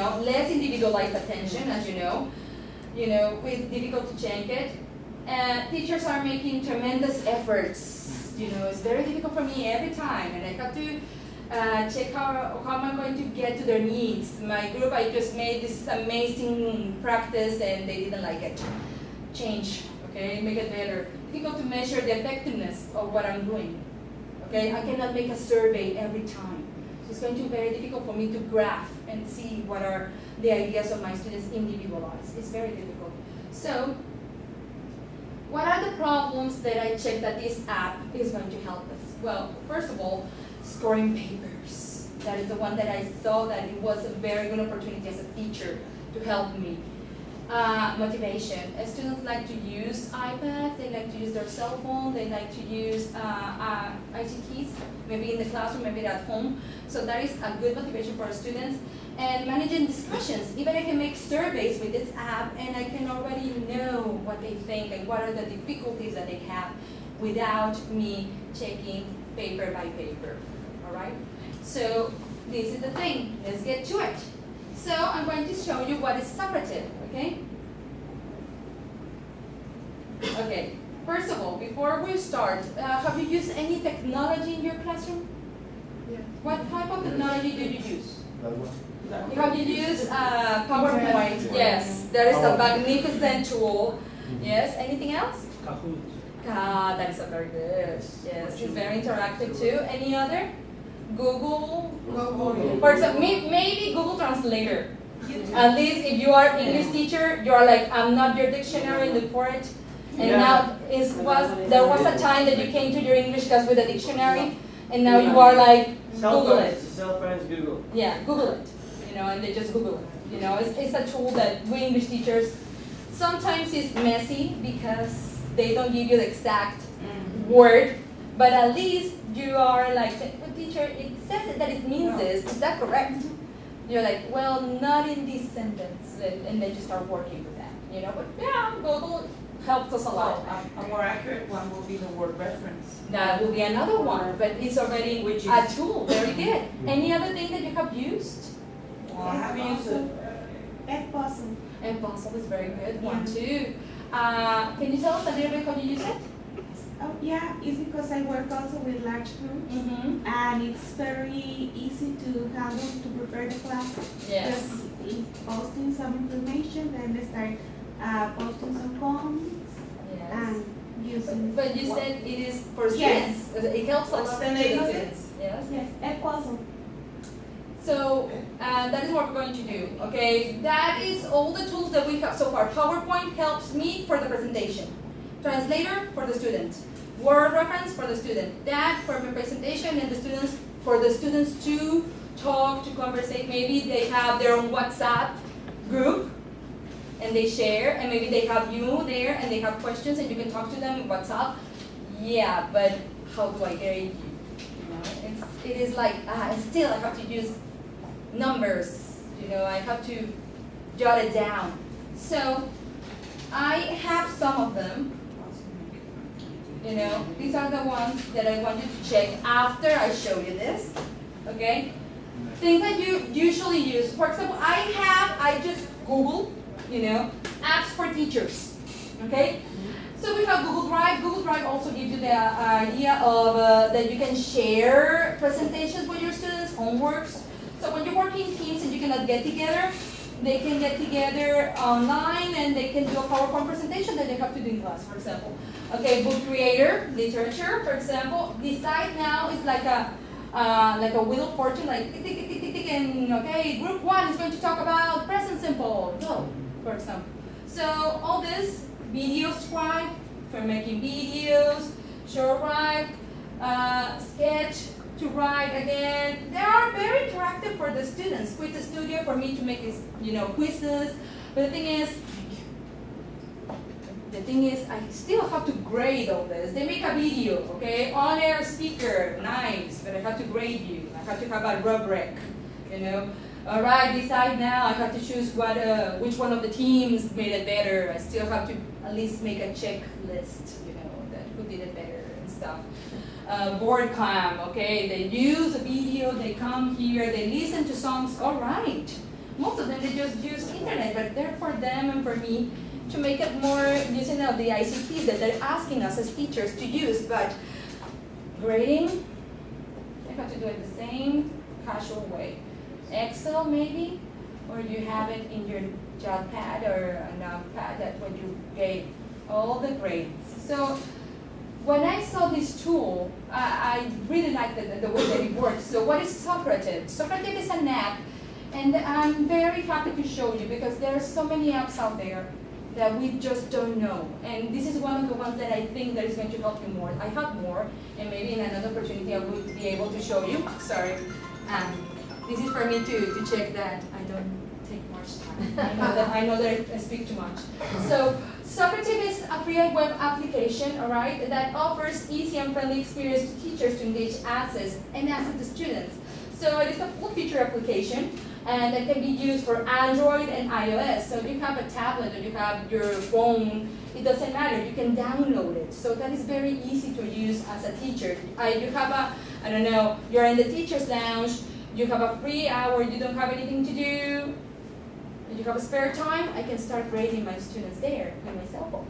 know, less individualized attention, as you know, it's difficult to change it. Teachers are making tremendous efforts. You know, it's very difficult for me every time, and I have to check how am I going to get to their needs. My group, I just made this amazing practice, and they didn't like it. Change, okay, make it better. Difficult to measure the effectiveness of what I'm doing. Okay, I cannot make a survey every time. So it's going to be very difficult for me to graph and see what are the ideas of my students individualized. It's very difficult. So, what are the problems that I check that this app is going to help us? Well, first of all, scoring papers. That is the one that I saw that it was a very good opportunity as a teacher to help me. Motivation. Students like to use iPads, they like to use their cell phone, they like to use ICTs, maybe in the classroom, maybe at home. So that is a good motivation for our students. And managing discussions. Even I can make surveys with this app, and I can already know what they think and what are the difficulties that they have without me checking paper by paper. All right? So this is the thing. Let's get to it. So I'm going to show you what is Socrative, okay? Okay, first of all, before we start, have you used any technology in your classroom? Yeah. What type of technology do you use? That one. Have you used PowerPoint? Yes, that is a magnificent tool. Yes, anything else? Kahoot. That is a very good. Yes, it's very interactive too. Any other? Google? For example, maybe Google Translator. At least if you are English teacher, you are like, I'm not your dictionary, look for it. And now there was a time that you came to your English class with a dictionary, and now you are like, Google it. Self-friends Google. Yeah, Google it. You know, and they just Google it. You know, it's a tool that we English teachers, sometimes it's messy because they don't give you the exact word, but at least you are like, well, teacher, it says that it means this. Is that correct? You're like, well, not in this sentence, and then you start working with that. You know, but yeah, Google helps us a lot. A more accurate one will be the word reference. That will be another one, but it's already a tool. Very good. Any other thing that you have used? Well, I have used it. Edpuzzle. And Puzzle is very good one too. Can you tell us a little bit how you use it? Oh yeah, it's because I work also with large groups, and it's very easy to handle to prepare the class. Yes. Just posting some information, then they start posting some comments Yes. and using. But you said it is for Yes. students. It helps a lot to the students. Yes. Yes, Edpuzzle. So that is what we're going to do. Okay. That is all the tools that we have so far. PowerPoint helps me for the presentation. Translator for the student. Word reference for the student. That for the presentation, and the students for the students to talk, to conversate. Maybe they have their own WhatsApp group and they share, and maybe they have you there and they have questions and you can talk to them in WhatsApp. Yeah, but how do I grade you? You know, it is like still I have to use numbers. You know, I have to jot it down. So I have some of them. You know, these are the ones that I want you to check after I show you this. Okay? Things that you usually use. For example, I just Google, you know, apps for teachers. Okay? So we have Google Drive. Google Drive also gives you the idea of that you can share presentations with your students, homeworks. So when you're working in teams and you cannot get together, they can get together online and they can do a PowerPoint presentation that they have to do in class, for example. Okay, book creator, literature, for example. This side now is like a wheel of fortune, like tick, tick, tick, tick, tick, and okay, group 1 is going to talk about present simple, go, for example. So all this, video scribe for making videos, short write, sketch to write again. They are very interactive for the students. Quiz Studio for me to make this, you know, quizzes. But the thing is, I still have to grade all this. They make a video, okay? On-air speaker, nice, but I have to grade you. I have to have a rubric, you know? All right, decide now. I have to choose which one of the teams made it better. I still have to at least make a checklist, you know, that who did it better and stuff. Board cam, okay? They use a video, they come here, they listen to songs. All right. Most of them, just use internet, but they're for them and for me to make it more using of the ICTs that they're asking us as teachers to use. But grading, I have to do it the same casual way. Excel maybe, or you have it in your job pad or a notepad that when you gave all the grades. So when I saw this tool, I really liked the way that it works. So what is Socrative? Socrative is an app, and I'm very happy to show you because there are so many apps out there that we just don't know. And this is one of the ones that I think that is going to help you more. I have more, and maybe in another opportunity I will be able to show you. Sorry. This is for me to check that I don't take much time. I know that I speak too much. So Socrative is a free web application, all right, that offers easy and friendly experience to teachers to engage access the students. So it is a full-feature application, and it can be used for Android and iOS. So if you have a tablet or you have your phone, it doesn't matter, you can download it. So that is very easy to use as a teacher. You have I don't know, you're in the teacher's lounge, you have a free hour, you don't have anything to do, you have a spare time, I can start grading my students there on my cell phone.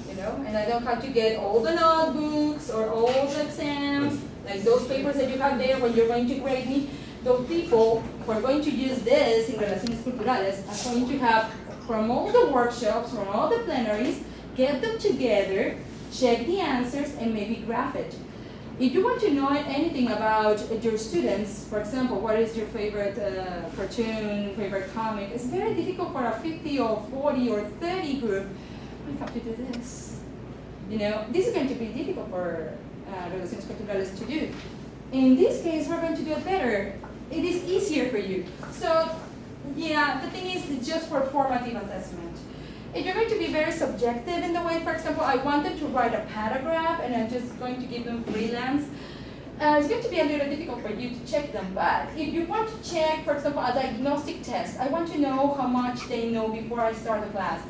You know, and I don't have to get all the notebooks or all the exams, like those papers that you have there when you're going to grade me. Those people who are going to use this in Relaciones Culturales are going to have from all the workshops, from all the plenaries, get them together, check the answers, and maybe graph it. If you want to know anything about your students, for example, what is your favorite cartoon, favorite comic, it's very difficult for a 50 or 40 or 30 group. We have to do this. You know, this is going to be difficult for Relaciones Culturales to do. In this case, we're going to do it better. It is easier for you. So, yeah, the thing is, it's just for formative assessment. If you're going to be very subjective in the way, for example, I wanted to write a paragraph and I'm just going to give them freelance, it's going to be a little difficult for you to check them. But if you want to check, for example, a diagnostic test, I want to know how much they know before I start the class.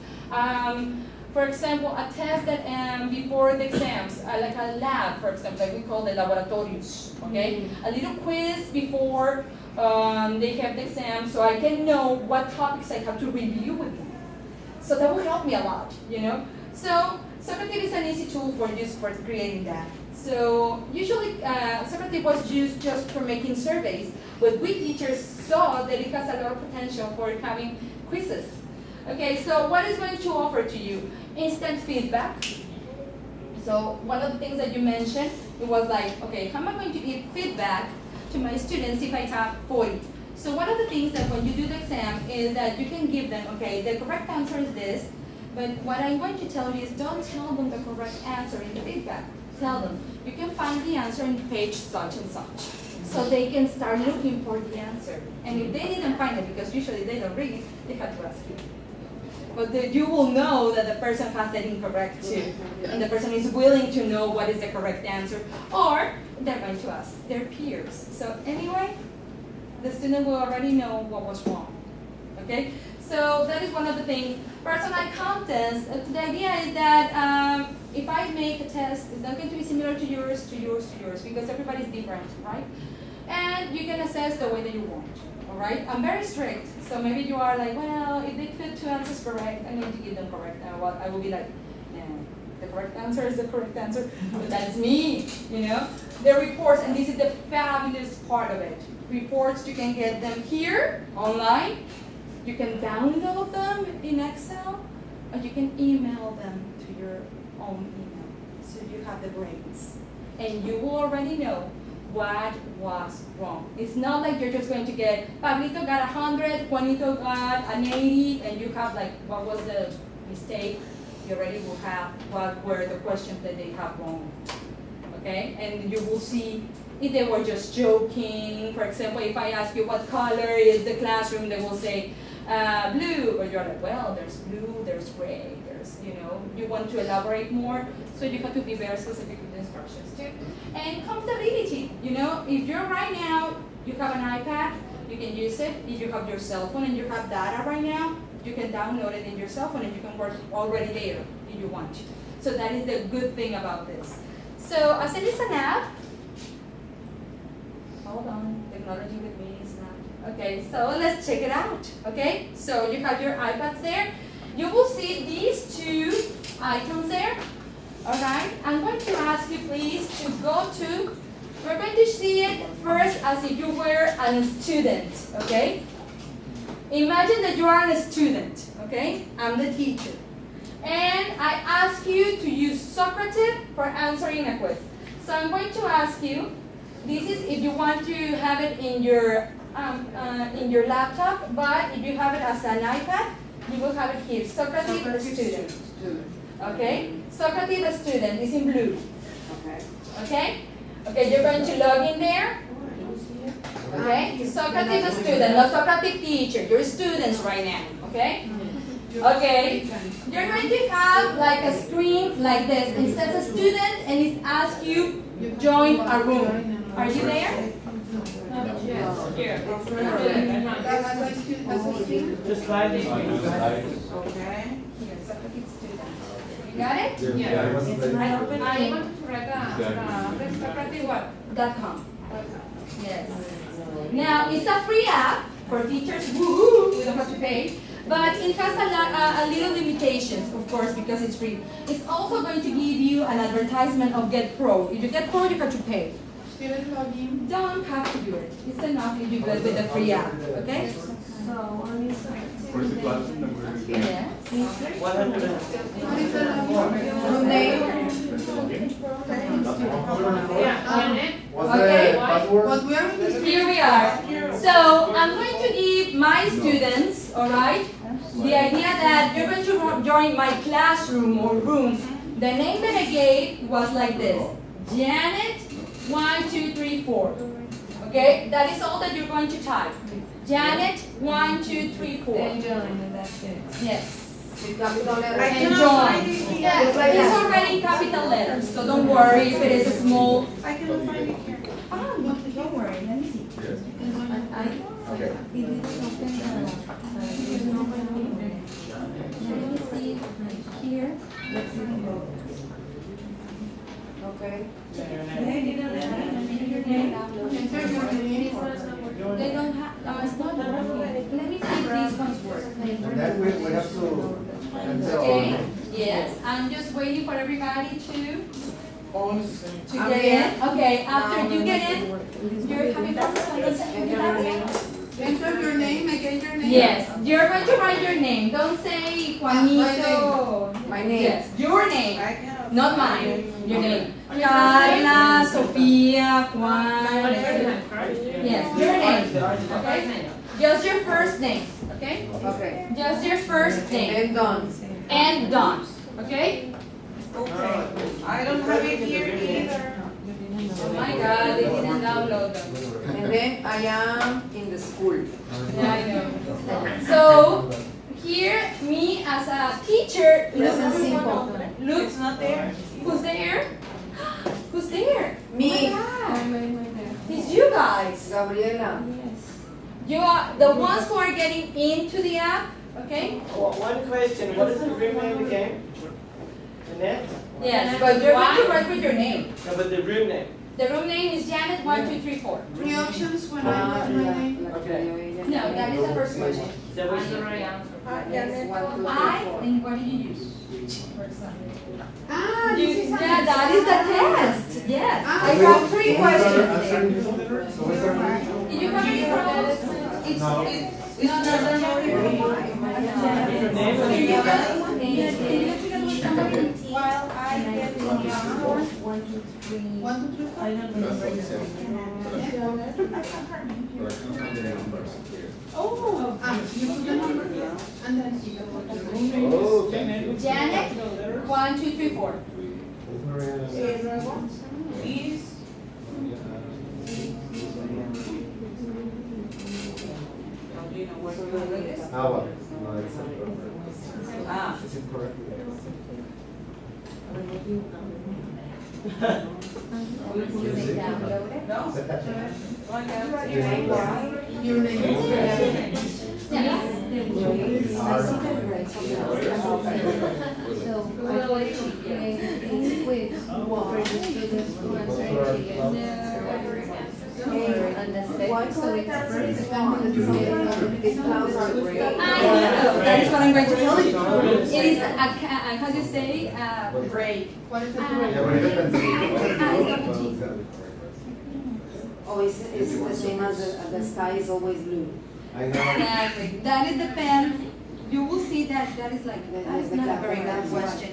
For example, a test that before the exams, like a lab, for example, like we call the laboratorios, okay? A little quiz before they have the exam, so I can know what topics I have to review with them. So that will help me a lot, you know? So Socrative is an easy tool for use for creating that. So usually Socrative was used just for making surveys, but we teachers saw that it has a lot of potential for having quizzes. Okay, so what is going to offer to you? Instant feedback. So one of the things that you mentioned, it was like, okay, how am I going to give feedback to my students if I have 40? So one of the things that when you do the exam is that you can give them, okay, the correct answer is this, but what I'm going to tell you is don't tell them the correct answer in the feedback. Tell them, you can find the answer in page such and such. So they can start looking for the answer. And if they didn't find it, because usually they don't read, they have to ask you. But you will know that the person has that incorrect too. And the person is willing to know what is the correct answer. Or they're going to ask their peers. So anyway, the student will already know what was wrong. Okay? So that is one of the things. Personal contest, the idea is that if I make a test, it's not going to be similar to yours, because everybody's different, right? And you can assess the way that you want. All right? I'm very strict. So maybe you are like, well, if they fit 2 answers correct, I'm going to give them correct. I will be like, yeah, the correct answer is the correct answer. But that's me, you know? The reports, and this is the fabulous part of it. Reports, you can get them here, online. You can download them in Excel, or you can email them to your own email. So you have the grades. And you will already know what was wrong. It's not like you're just going to get, Pablito got 100, Juanito got an 80, and you have like, what was the mistake? You already will have what were the questions that they have wrong. Okay? And you will see if they were just joking. For example, if I ask you what color is the classroom, they will say blue. Or you're like, well, there's blue, there's gray, there's, you know, you want to elaborate more. So you have to be very specific with the instructions too. And compatibility, you know, if you're right now, you have an iPad, you can use it. If you have your cell phone and you have data right now, you can download it in your cell phone and you can work already there if you want to. So that is the good thing about this. So as it is an app, hold on, technology with me is not, Okay, so let's check it out. Okay, so you have your iPads there. You will see these two icons there. Alright, I'm going to ask you please to go to, we're going to see it first as if you were a student, okay? Imagine that you are a student, okay? I'm the teacher. And I ask you to use Socrative for answering a quiz. So I'm going to ask you, this is if you want to have it in your laptop, but if you have it as an iPad, you will have it here, Socrative student. Okay? Socrative student is in blue. Okay? Okay, you're going to log in there. Okay? Socrative student, not Socrative teacher. You're students right now. Okay? Okay. You're going to have like a screen like this. It says a student and it asks you join a room. Are you there? Just slide it. Okay. You got it? Yeah. I want to write the Socrative what? .com. Yes. Now it's a free app for teachers. Woo! We don't have to pay. But it has a little limitations, of course, because it's free. It's also going to give you an advertisement of Get Pro. If you get Pro, you have to pay. Student login. Don't have to do it. It's enough if you do it with the free app. Okay? Where's the classroom that we're in? Yes. What happened? What's Okay. the password? But we are in the Here we are. So I'm going to give my students, all right, the idea that you're going to join my classroom or room. The name that I gave was like this: Yannett 1, 2, 3, 4. Okay, that is all that you're going to type. Yannett 1, 2, 3, 4. And join, and that's it. Yes. I And cannot find join. it here. Yes, it's already capital letters, so don't worry if it is small. I cannot find it here. Ah, don't worry. Let me see. Yes. Okay. Let me see right here. Let's see. Okay. They don't have, it's not working. Let me see if these ones work. And then we have to enter our Okay, name. yes, I'm just waiting for everybody to I'm get in. Okay, after you get in, you're having problems. Enter your name, again your name. Yes, you're going to write your name. Don't say Juanito. My name. Yes, your name, I cannot. not mine. Your name. Carla, Sofia, Juan. Yes, your name. Okay? Just your first name. Okay? Okay. Just your first name. And done. And done. Okay? Okay. I don't have it here either. Oh my God, they didn't download them. And then I am in the school. Yeah, I know. So here, me as a teacher, Present simple. look, It's not there. who's there? Who's there? Me. Oh my God. It's you guys. Gabriela. You are the ones who are getting into the app, okay? One question, what is the room name again? Yannett? Yes, but you're going to write with your name. No, but the room name. The room name is Yannett 1, 2, 3, 4. Three options when I write my name. No, that is the first question. That was Yes, 1, 2, 3, I, 4. and what did you use? For example. Ah, this is Yeah, that is the test. Yes. I Ah. have 3 So we start questions there. answering this one? So we start Did you have any problems? It's No. it's not Your name and your while I get the 1, 2, 3. 1, 2, 3, 4. That's what it said. But I cannot find the numbers here. Oh, Ah, you put the number here and then you go to the room. Oh, thank you. Yannett 1, 2, 3, 4. Is Ah, well, no, it's not correct. Ah. It's incorrect. your name. So I want to create a quiz for the students who answer yes. And And the second, Why so call it it's that? very It's small. not because the clouds are gray. I know, that is what I'm going to tell you. It is how do you say, Great. What is Ah. the Yeah, but it depends on Oh, it's the same as the sky is always blue. I have, exactly, that it depends. You will see that that is like, that is not a very good question.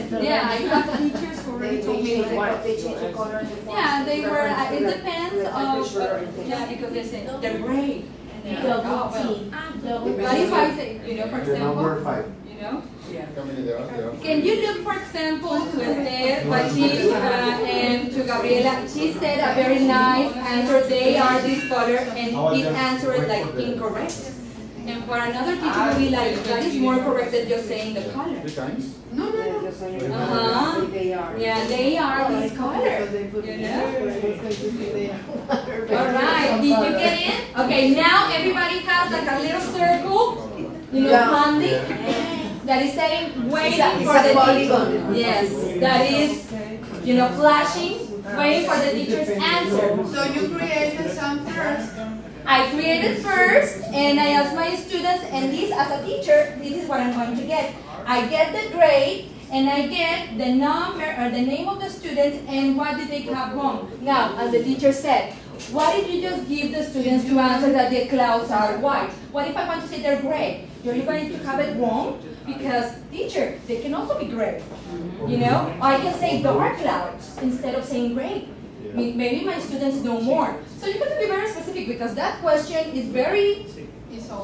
the Yeah, I have teachers who already told me like, They change the color and the font. yeah, they were, reference to it the- depends the temperature and of, things. yeah, because they say they're gray. And they're like, oh, well. Double But if I say, you know, for the number example, 5. you know, Coming in there, can you look, for example, to Esther, what she, and to Gabriela, she said a very nice answer, they are this color, and it answered like incorrect. And for another teacher will be like, that is more correct than just saying the color. Three times? Yeah, just so you know, Uh-huh. say they are. Yeah, they are this color, you know? Alright, did you get in? Okay, now everybody has like a little circle, you know, handy, that is saying, waiting It's for a the polygon. teacher. Yes, that is, you know, flashing, waiting for the teacher's answer. So you created some first. I created first, and I asked my students, and this, as a teacher, this is what I'm going to get. I get the grade, and I get the number, or the name of the student, and what did they have wrong. Now, as the teacher said, what if you just give the students to answer that the clouds are white? What if I want to say they're gray? You're going to have it wrong, because teacher, they can also be gray. You know, I can say dark clouds instead of saying gray. Maybe my students know more. So you have to be very specific, because that question is very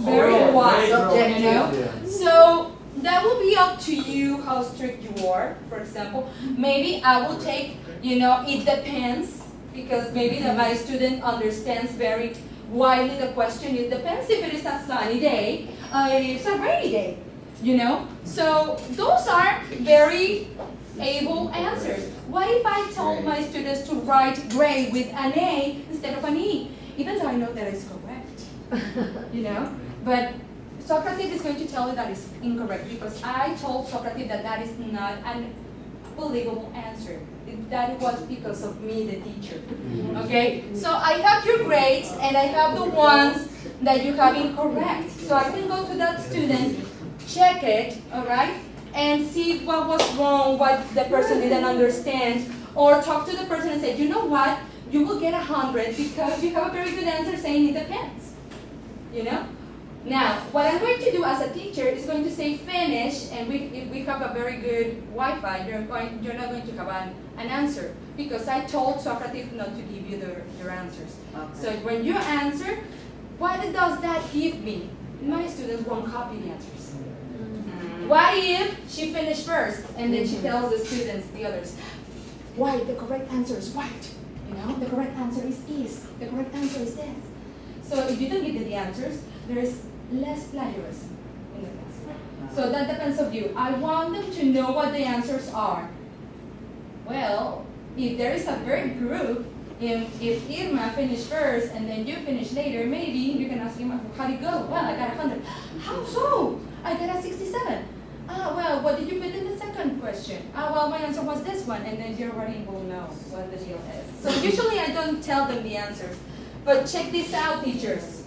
wide, you know? So that will be up to you how strict you are. For example, maybe I will take, you know, it depends, because maybe my student understands very widely the question. It depends if it is a sunny day, if it's a rainy day, you know? So those are very able answers. What if I told my students to write gray with an A instead of an E? Even though I know that is correct, you know? But Socrative is going to tell you that is incorrect, because I told Socrative that that is not an believable answer. That was because of me, the teacher. Okay? So I have your grades, and I have the ones that you have incorrect. So I can go to that student, check it, all right? And see what was wrong, what the person didn't understand, or talk to the person and say, you know what, you will get 100 because you have a very good answer saying it depends, you know? Now, what I'm going to do as a teacher is going to say finish, and if we have a very good Wi-Fi, you're not going to have an answer, because I told Socrative not to give you your answers. Okay. So when you answer, what does that give me? My students won't copy the answers. What if she finished first, and then she tells the students, the others, white, the correct answer is white. You know, the correct answer is east. The correct answer is this. So if you don't give them the answers, there is less plagiarism in the class. So that depends on you. I want them to know what the answers are. Well, if there is a very group, if Irma finished first and then you finish later, maybe you can ask Irma, how did it go? Well, I got 100. How so? I got a 67. Well, what did you put in the second question? Well, my answer was this one, and then you already will know what the deal is. So usually I don't tell them the answers. But check this out, teachers.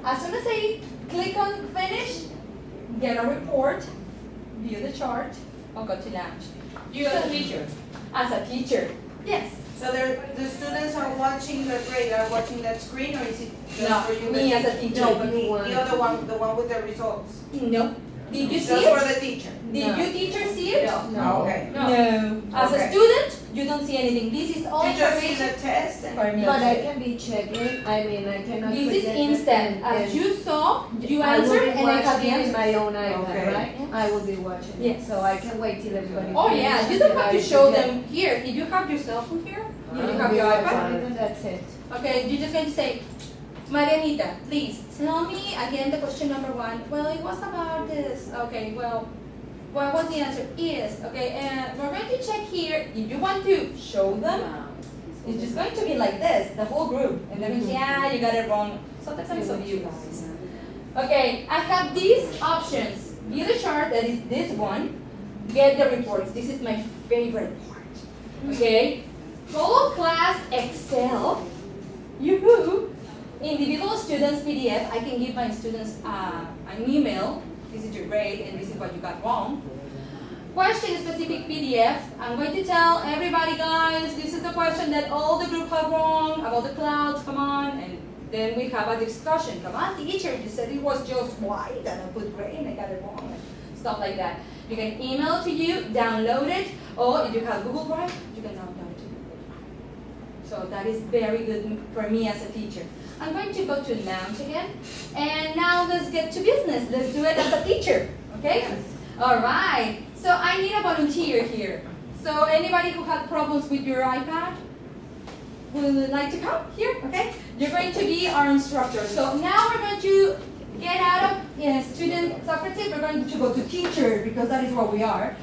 As soon as I click on finish, get a report, view the chart, or go to lunch. You as a teacher. As a teacher, yes. So the students are watching the grade, are watching that screen, or is it just No, for you? me as a teacher. No, but the other one, the one with the results. No. Did you see Just it? for the teacher. Did you teacher see it? No. Okay. No. As a Okay. student, you don't see anything. This is all You just see information the test and. for me. But I can be checking, I mean, I cannot. This is present it instant. As and you saw, you I will answered, be and I have the watching in answer. my own iPad, Okay. right? I will be watching it, Yes. so I can wait till everybody. Oh yeah, finishes you don't and have I to show forget. them here. If you have your cell phone here, you I have will your be iPad. watching it and that's it. Okay, you're just going to say, Marianita, please tell me again the question number 1. Well, it was about this. Okay, well, what was the answer? Is. Okay, and we're going to check here. If you want to show them, it's just going to be like this, the whole group. And they're going to say, yeah, you got it wrong. So that depends on you guys. Okay, I have these options. View the chart, that is this one. Get the reports. This is my favorite part. Okay? Follow class Excel. Yoo-hoo. Individual students PDF. I can give my students an email. This is your grade and this is what you got wrong. Question specific PDF. I'm going to tell everybody, guys, this is the question that all the group have wrong about the clouds. Come on. And then we have a discussion. Come on, teacher, you said it was just white and I put gray and I got it wrong. And stuff like that. You can email it to you, download it, or if you have Google Drive, you can download it to Google Drive. So that is very good for me as a teacher. I'm going to go to Lounge again. And now let's get to business. Let's do it as a teacher. Okay? All right. So I need a volunteer here. So anybody who had problems with your iPad would like to come here? Okay? You're going to be our instructor. So now we're going to get out of student Socrative. We're going to go to teacher because that is what we are.